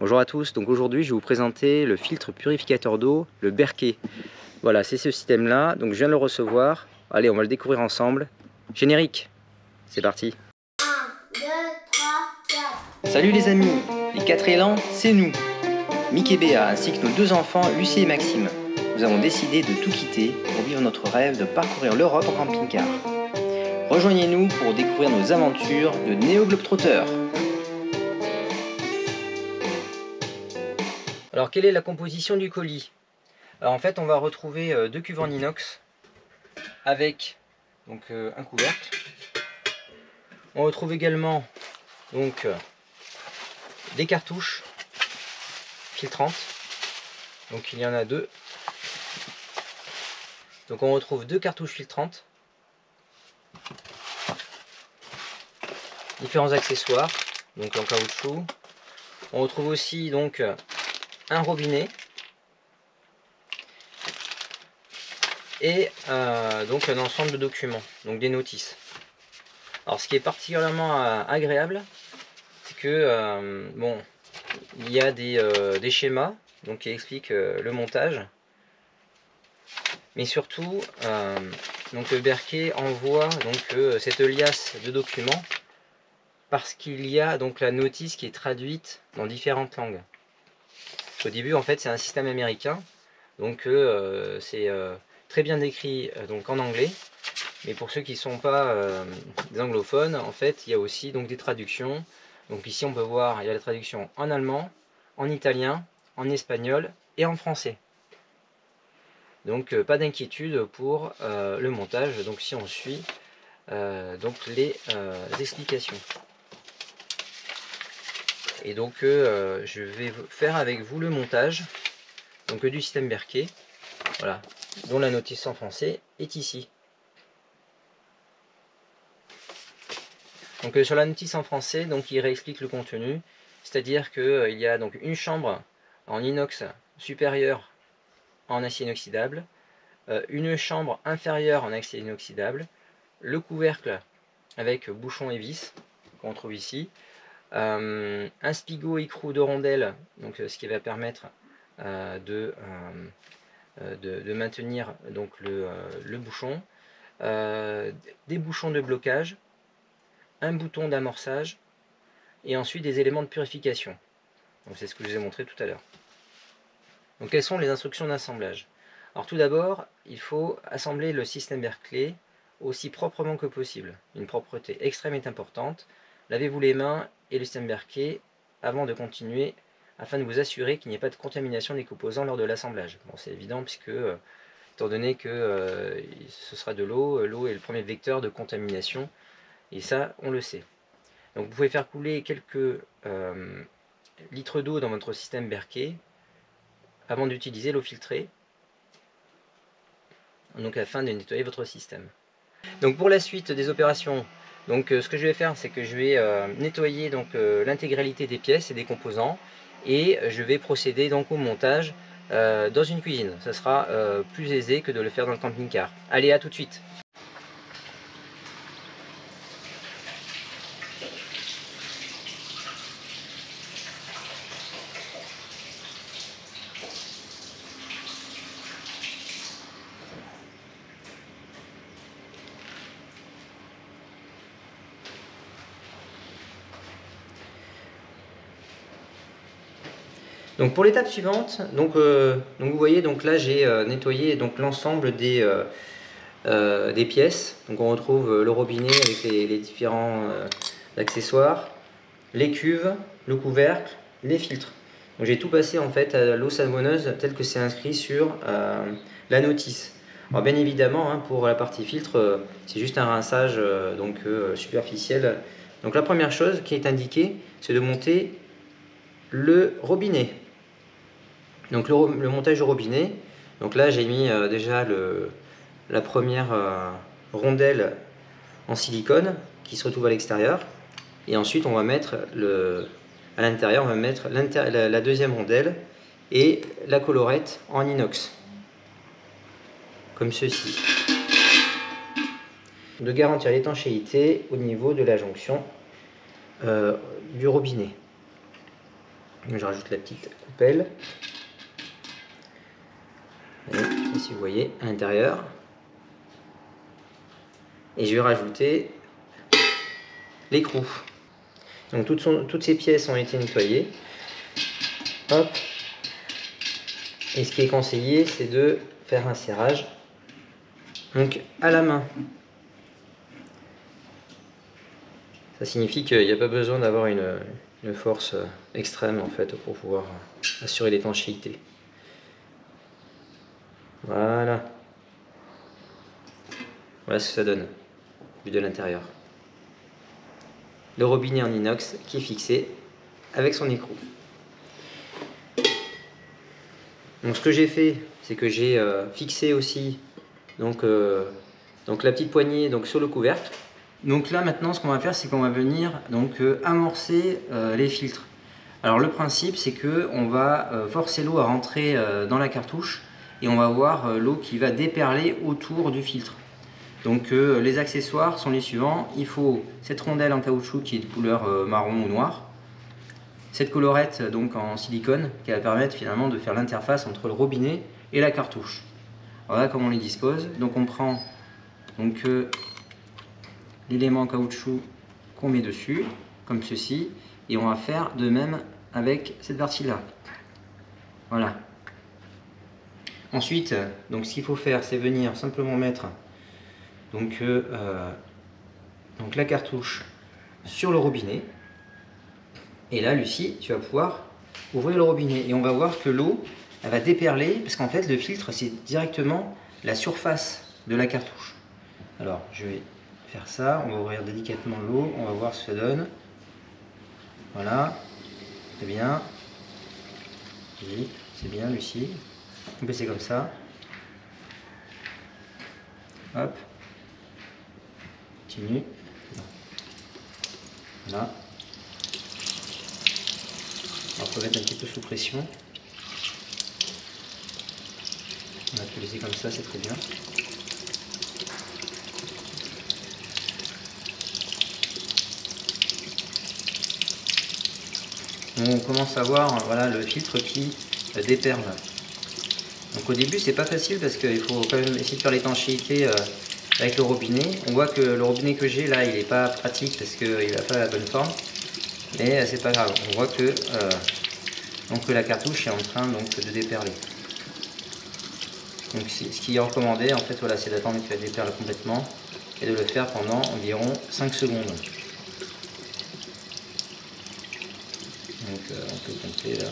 Bonjour à tous, donc aujourd'hui je vais vous présenter le filtre purificateur d'eau, le Berkey. Voilà, c'est ce système là, donc je viens de le recevoir. Allez, on va le découvrir ensemble. Générique, c'est parti. 1, 2, 3, 4. Salut les amis, les 4 élans, c'est nous, Mick et Béa, ainsi que nos 2 enfants, Lucie et Maxime. Nous avons décidé de tout quitter pour vivre notre rêve de parcourir l'Europe en camping-car. Rejoignez-nous pour découvrir nos aventures de néo-globetrotters. Alors quelle est la composition du colis? Alors en fait on va retrouver 2 cuves en inox avec donc, un couvercle. On retrouve également donc, des cartouches filtrantes. Donc il y en a 2. Donc on retrouve 2 cartouches filtrantes. Différents accessoires, donc en caoutchouc. On retrouve aussi donc un robinet. Et donc un ensemble de documents, donc des notices. Alors ce qui est particulièrement agréable, c'est que bon, il y a des schémas donc, qui expliquent le montage. Mais surtout, donc le Berkey envoie donc, cette liasse de documents parce qu'il y a donc la notice qui est traduite dans différentes langues. Au début en fait c'est un système américain, donc c'est très bien décrit donc en anglais, mais pour ceux qui ne sont pas des anglophones, en fait il y a aussi donc des traductions. Donc ici on peut voir, il y a la traduction en allemand, en italien, en espagnol et en français. Donc pas d'inquiétude pour le montage, donc si on suit donc les explications. Et donc je vais faire avec vous le montage donc, du système Berkey. Voilà, dont la notice en français est ici. Donc sur la notice en français, donc il réexplique le contenu, c'est-à-dire qu'il y a donc une chambre en inox supérieure en acier inoxydable, une chambre inférieure en acier inoxydable, le couvercle avec bouchon et vis qu'on trouve ici, un spigot écrou de rondelles, donc ce qui va permettre de maintenir donc le bouchon, des bouchons de blocage, un bouton d'amorçage et ensuite des éléments de purification. Donc c'est ce que je vous ai montré tout à l'heure. Donc quelles sont les instructions d'assemblage? Alors tout d'abord, il faut assembler le système Berkey aussi proprement que possible. Une propreté extrême est importante. Lavez-vous les mains et le système Berkey avant de continuer, afin de vous assurer qu'il n'y ait pas de contamination des composants lors de l'assemblage. Bon, c'est évident puisque, étant donné que ce sera de l'eau, l'eau est le premier vecteur de contamination, et ça, on le sait. Donc vous pouvez faire couler quelques litres d'eau dans votre système Berkey avant d'utiliser l'eau filtrée, donc afin de nettoyer votre système. Donc pour la suite des opérations, donc ce que je vais faire, c'est que je vais nettoyer donc l'intégralité des pièces et des composants, et je vais procéder donc au montage dans une cuisine. Ça sera plus aisé que de le faire dans le camping-car. Allez, à tout de suite. Donc pour l'étape suivante, donc vous voyez, donc là j'ai nettoyé donc l'ensemble des pièces. Donc on retrouve le robinet avec les différents accessoires, les cuves, le couvercle, les filtres. Donc j'ai tout passé en fait à l'eau savonneuse tel que c'est inscrit sur la notice. Alors bien évidemment, hein, pour la partie filtre, c'est juste un rinçage superficiel. Donc la première chose qui est indiquée, c'est de monter le robinet. Donc le montage du robinet, donc là j'ai mis déjà la première rondelle en silicone qui se retrouve à l'extérieur, et ensuite on va mettre à l'intérieur, on va mettre la deuxième rondelle et la collerette en inox, comme ceci, de garantir l'étanchéité au niveau de la jonction du robinet. Donc, je rajoute la petite coupelle. Et, je sais pas si vous voyez à l'intérieur. Et je vais rajouter l'écrou. Donc toutes ces pièces ont été nettoyées. Hop. Et ce qui est conseillé, c'est de faire un serrage donc à la main. Ça signifie qu'il n'y a pas besoin d'avoir une force extrême en fait pour pouvoir assurer l'étanchéité. Voilà. Voilà ce que ça donne, vu de l'intérieur. Le robinet en inox qui est fixé avec son écrou. Donc ce que j'ai fait, c'est que j'ai fixé aussi donc la petite poignée donc sur le couvercle. Donc là maintenant ce qu'on va faire, c'est qu'on va venir donc amorcer les filtres. Alors le principe, c'est que on va forcer l'eau à rentrer dans la cartouche et on va voir l'eau qui va déperler autour du filtre. Donc les accessoires sont les suivants. Il faut cette rondelle en caoutchouc qui est de couleur marron ou noir. Cette collerette donc en silicone qui va permettre finalement de faire l'interface entre le robinet et la cartouche. Voilà comment on les dispose. Donc on prend donc l'élément en caoutchouc qu'on met dessus, comme ceci, et on va faire de même avec cette partie-là. Voilà. Ensuite, donc ce qu'il faut faire, c'est venir simplement mettre donc la cartouche sur le robinet. Et là, Lucie, tu vas pouvoir ouvrir le robinet. Et on va voir que l'eau, elle va déperler, parce qu'en fait, le filtre, c'est directement la surface de la cartouche. Alors, je vais faire ça. On va ouvrir délicatement l'eau. On va voir ce que ça donne. Voilà. C'est bien. Oui, c'est bien, Lucie. On peut laisser comme ça. Hop. Continue. Voilà. On va mettre un petit peu sous pression. On va te laisser comme ça, c'est très bien. On commence à voir voilà, le filtre qui déperle. Donc au début c'est pas facile parce qu'il faut quand même essayer de faire l'étanchéité avec le robinet. On voit que le robinet que j'ai là il n'est pas pratique parce qu'il n'a pas la bonne forme. Mais c'est pas grave, on voit que la cartouche est en train donc, de déperler. Donc ce qui est recommandé en fait voilà, c'est d'attendre qu'elle déperle complètement et de le faire pendant environ 5 secondes. Donc on peut compter là.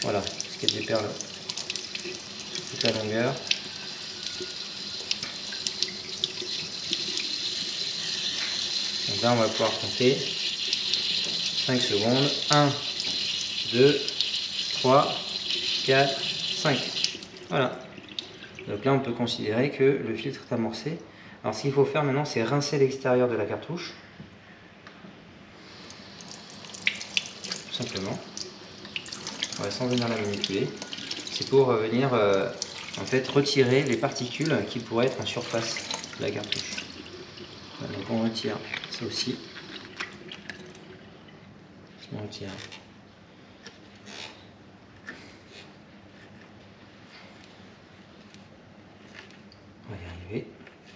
Voilà, ce qu'elle déperle toute la longueur. Donc là on va pouvoir compter 5 secondes. 1, 2, 3, 4, 5. Voilà. Donc là on peut considérer que le filtre est amorcé. Alors ce qu'il faut faire maintenant c'est rincer l'extérieur de la cartouche. Tout simplement. Ouais, sans venir la manipuler. C'est pour venir en fait retirer les particules qui pourraient être en surface de la cartouche. Voilà, donc on retire ça aussi. On retire. On va y arriver.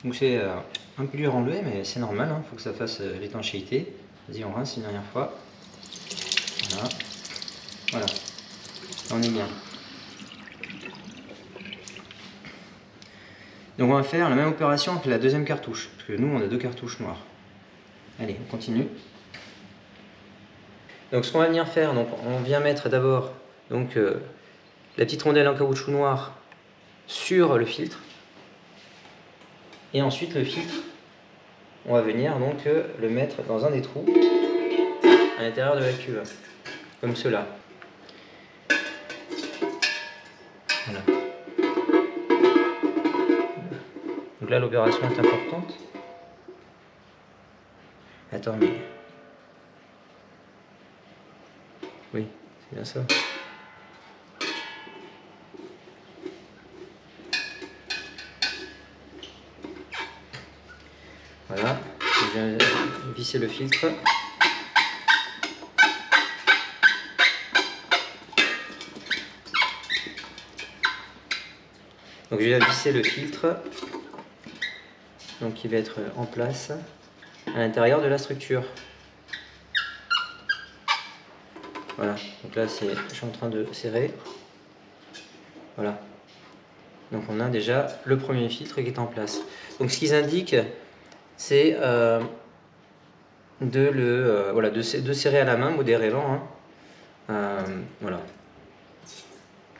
Donc c'est un peu dur à enlever, mais c'est normal, il faut que ça fasse l'étanchéité. Vas-y, on rince une dernière fois. Voilà. Voilà. On est bien. Donc on va faire la même opération que la deuxième cartouche, parce que nous on a 2 cartouches noires. Allez, on continue. Donc ce qu'on va venir faire, donc on vient mettre d'abord donc la petite rondelle en caoutchouc noir sur le filtre. Et ensuite le filtre, on va venir donc le mettre dans un des trous à l'intérieur de la cuve, comme cela. Voilà. Donc là l'opération est importante. Attends mais... Oui, c'est bien ça. Voilà, je viens visser le filtre. Donc je vais visser le filtre, donc qui va être en place à l'intérieur de la structure. Voilà, donc là je suis en train de serrer. Voilà. Donc on a déjà le premier filtre qui est en place. Donc ce qu'ils indiquent, c'est de serrer à la main modérément. Hein. Voilà.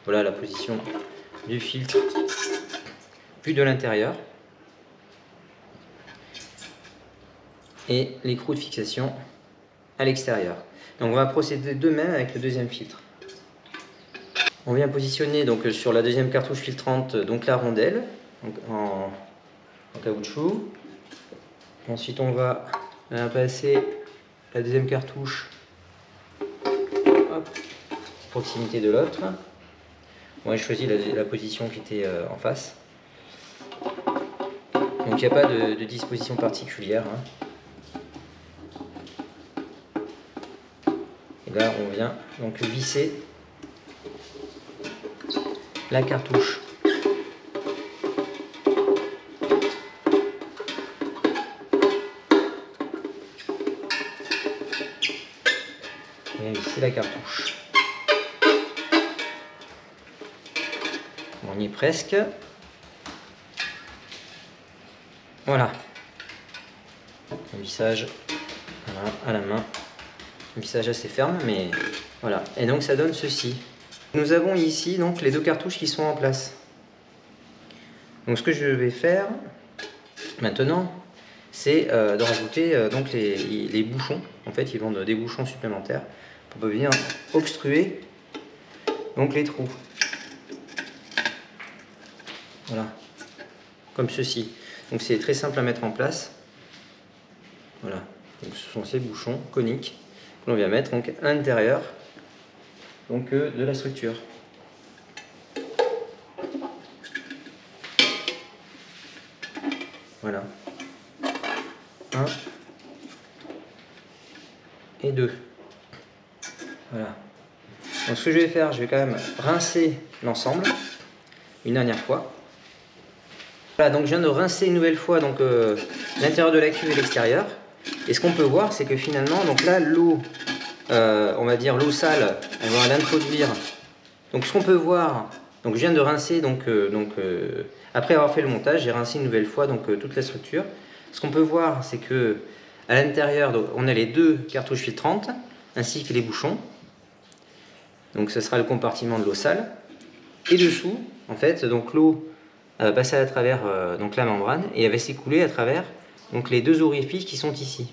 Voilà la position du filtre vue de l'intérieur. Et l'écrou de fixation à l'extérieur. Donc on va procéder de même avec le deuxième filtre. On vient positionner donc sur la deuxième cartouche filtrante donc la rondelle donc en caoutchouc. Ensuite on va passer la deuxième cartouche proximité de l'autre. Moi j'ai choisi la position qui était en face. Donc il n'y a pas de disposition particulière. Hein. Et là on vient donc visser la cartouche. Et visser la cartouche. On y est presque. Voilà. Un vissage voilà, à la main. Un vissage assez ferme, mais voilà. Et donc ça donne ceci. Nous avons ici donc les deux cartouches qui sont en place. Donc ce que je vais faire maintenant, c'est de rajouter donc les bouchons. En fait, ils vendent des bouchons supplémentaires pour venir obstruer donc les trous. Voilà, comme ceci. Donc c'est très simple à mettre en place. Voilà, donc ce sont ces bouchons coniques que l'on vient mettre donc à l'intérieur donc de la structure. Voilà. 1 et 2. Voilà. Donc ce que je vais faire, je vais quand même rincer l'ensemble une dernière fois. Voilà, donc je viens de rincer une nouvelle fois donc l'intérieur de la cuve et l'extérieur. Et ce qu'on peut voir, c'est que finalement, donc là, l'eau, on va dire l'eau sale, on va l'introduire. Donc ce qu'on peut voir, donc je viens de rincer, après avoir fait le montage, j'ai rincé une nouvelle fois donc toute la structure. Ce qu'on peut voir, c'est que à l'intérieur, on a les deux cartouches filtrantes ainsi que les bouchons. Donc ce sera le compartiment de l'eau sale. Et dessous, en fait, donc l'eau va passer à travers donc la membrane et elle va s'écouler à travers donc les deux orifices qui sont ici.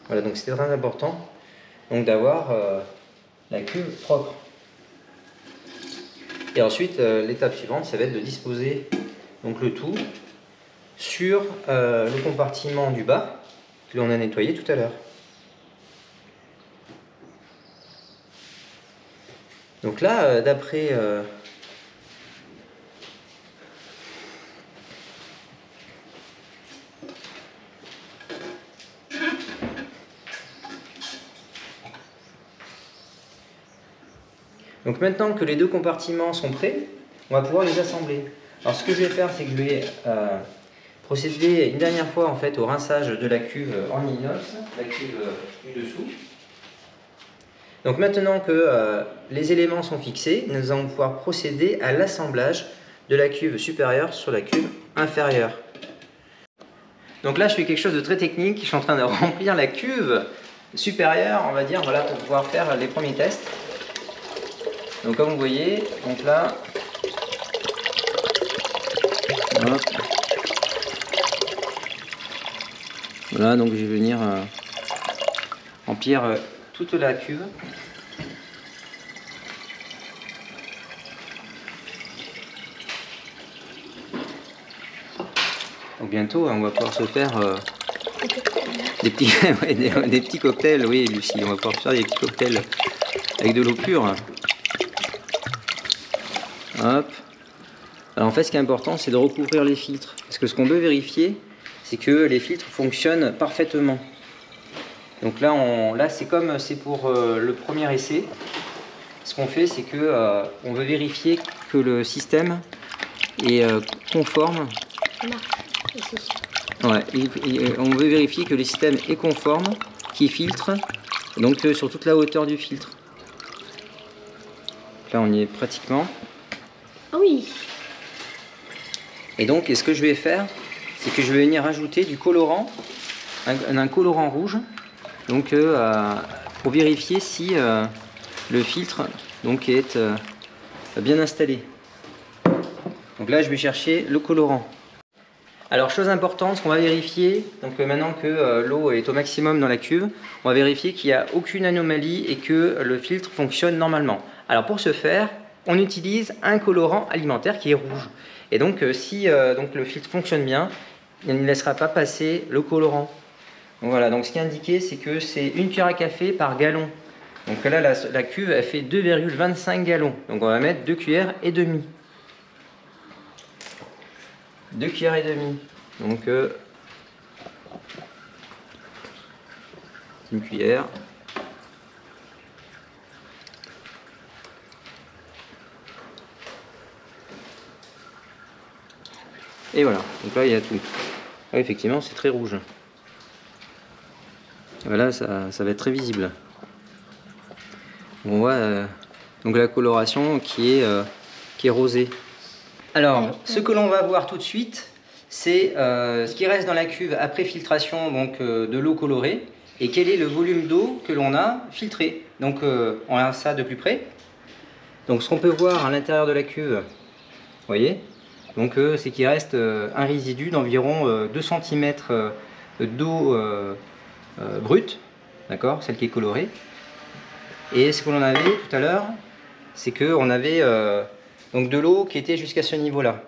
Voilà, donc c'est très important donc d'avoir la cuve propre. Et ensuite, l'étape suivante, ça va être de disposer donc le tout sur le compartiment du bas que l'on a nettoyé tout à l'heure. Donc là, d'après donc maintenant que les deux compartiments sont prêts, on va pouvoir les assembler. Alors ce que je vais faire, c'est que je vais procéder une dernière fois en fait au rinçage de la cuve en inox, la cuve du dessous. Donc maintenant que les éléments sont fixés, nous allons pouvoir procéder à l'assemblage de la cuve supérieure sur la cuve inférieure. Donc là je fais quelque chose de très technique, je suis en train de remplir la cuve supérieure, on va dire, voilà, pour pouvoir faire les premiers tests. Donc comme vous voyez, donc là, hop. Voilà, donc je vais venir remplir toute la cuve. Donc bientôt, on va pouvoir se faire des petits, ouais, des petits cocktails. Oui, Lucie, on va pouvoir faire des petits cocktails avec de l'eau pure. Hop. Alors en fait, ce qui est important, c'est de recouvrir les filtres. Parce que ce qu'on veut vérifier, c'est que les filtres fonctionnent parfaitement. Donc là, c'est comme c'est pour le premier essai. ce qu'on fait, c'est que on veut vérifier que le système est conforme. Ouais, on veut vérifier que le système est conforme, qui filtre, donc sur toute la hauteur du filtre. Là, on y est pratiquement. Ah oui. Et donc, ce que je vais faire, c'est que je vais venir ajouter du colorant, un colorant rouge, donc pour vérifier si le filtre donc est bien installé. Donc là, je vais chercher le colorant. Alors, chose importante, ce qu'on va vérifier, donc maintenant que l'eau est au maximum dans la cuve, on va vérifier qu'il n'y a aucune anomalie et que le filtre fonctionne normalement. Alors pour ce faire, on utilise un colorant alimentaire qui est rouge. Et donc si donc le filtre fonctionne bien, il ne laissera pas passer le colorant. Donc voilà, donc ce qui est indiqué, c'est que c'est 1 cuillère à café par gallon. Donc là, la cuve, elle fait 2,25 gallons. Donc on va mettre 2 cuillères et demie. 2 cuillères et demie. Donc une cuillère. Et voilà, donc là il y a tout. Ah, effectivement, c'est très rouge. Voilà, ça va être très visible. On voit donc la coloration qui est rosée. Alors, ce que l'on va voir tout de suite, c'est ce qui reste dans la cuve après filtration donc, de l'eau colorée et quel est le volume d'eau que l'on a filtré. Donc, on a ça de plus près. Donc, ce qu'on peut voir à l'intérieur de la cuve, vous voyez, donc c'est qu'il reste un résidu d'environ 2 cm d'eau brute, d'accord, celle qui est colorée. Et ce que l'on avait tout à l'heure, c'est qu'on avait donc de l'eau qui était jusqu'à ce niveau-là,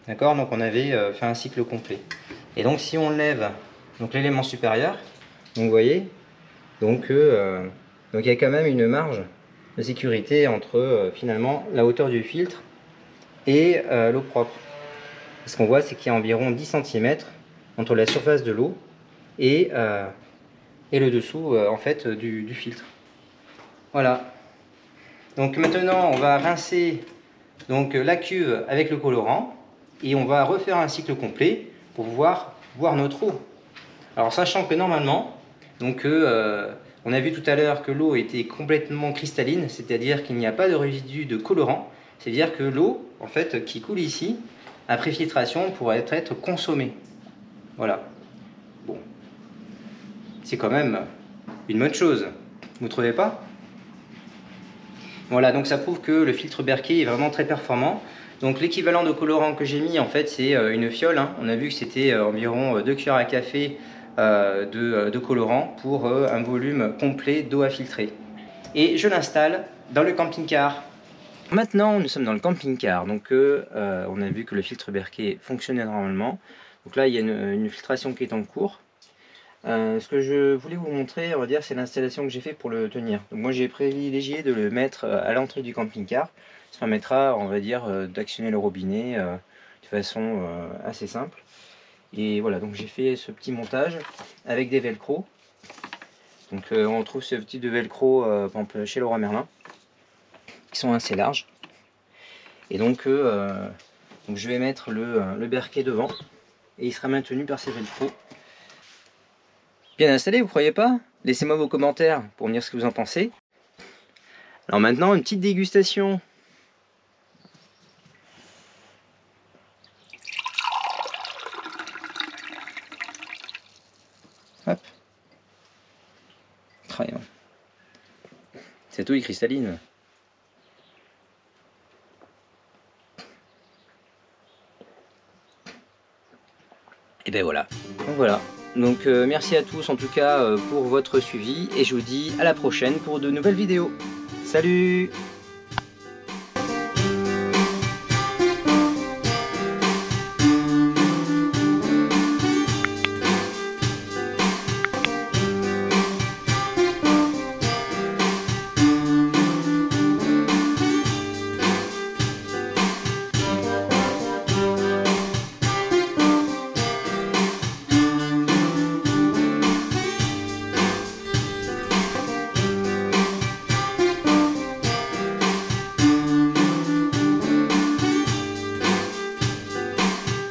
d'accord. Donc on avait fait un cycle complet. Et donc si on lève donc l'élément supérieur, donc vous voyez, donc il y a quand même une marge de sécurité entre finalement la hauteur du filtre et l'eau propre. Ce qu'on voit, c'est qu'il y a environ 10 cm entre la surface de l'eau et le dessous en fait du filtre. Voilà. Donc maintenant, on va rincer donc la cuve avec le colorant et on va refaire un cycle complet pour pouvoir voir notre eau. Alors sachant que normalement, donc on a vu tout à l'heure que l'eau était complètement cristalline, c'est-à-dire qu'il n'y a pas de résidu de colorant, c'est-à-dire que l'eau en fait qui coule ici après filtration pourrait être consommée. Voilà. Bon, c'est quand même une bonne chose, vous ne trouvez pas? Voilà, donc ça prouve que le filtre Berkey est vraiment très performant. Donc l'équivalent de colorant que j'ai mis, en fait, c'est une fiole. Hein. On a vu que c'était environ 2 cuillères à café de colorant pour un volume complet d'eau à filtrer. Et je l'installe dans le camping-car. Maintenant, nous sommes dans le camping-car. Donc on a vu que le filtre Berkey fonctionnait normalement. Donc là, il y a une filtration qui est en cours. Ce que je voulais vous montrer, on va dire, c'est l'installation que j'ai fait pour le tenir. Donc moi j'ai privilégié de le mettre à l'entrée du camping-car. Ça permettra, on va dire, d'actionner le robinet de façon assez simple. Et voilà, donc j'ai fait ce petit montage avec des velcro. Donc on trouve ce petit de velcro par exemple, chez Leroy Merlin, qui sont assez larges. Et donc je vais mettre le Berkey devant et il sera maintenu par ces velcro. Bien installé, vous croyez pas? Laissez-moi vos commentaires pour me dire ce que vous en pensez. Alors maintenant, une petite dégustation. Hop. Très bien. Cette eau est cristalline. Et ben voilà. Donc voilà. Donc merci à tous en tout cas pour votre suivi et je vous dis à la prochaine pour de nouvelles vidéos. Salut!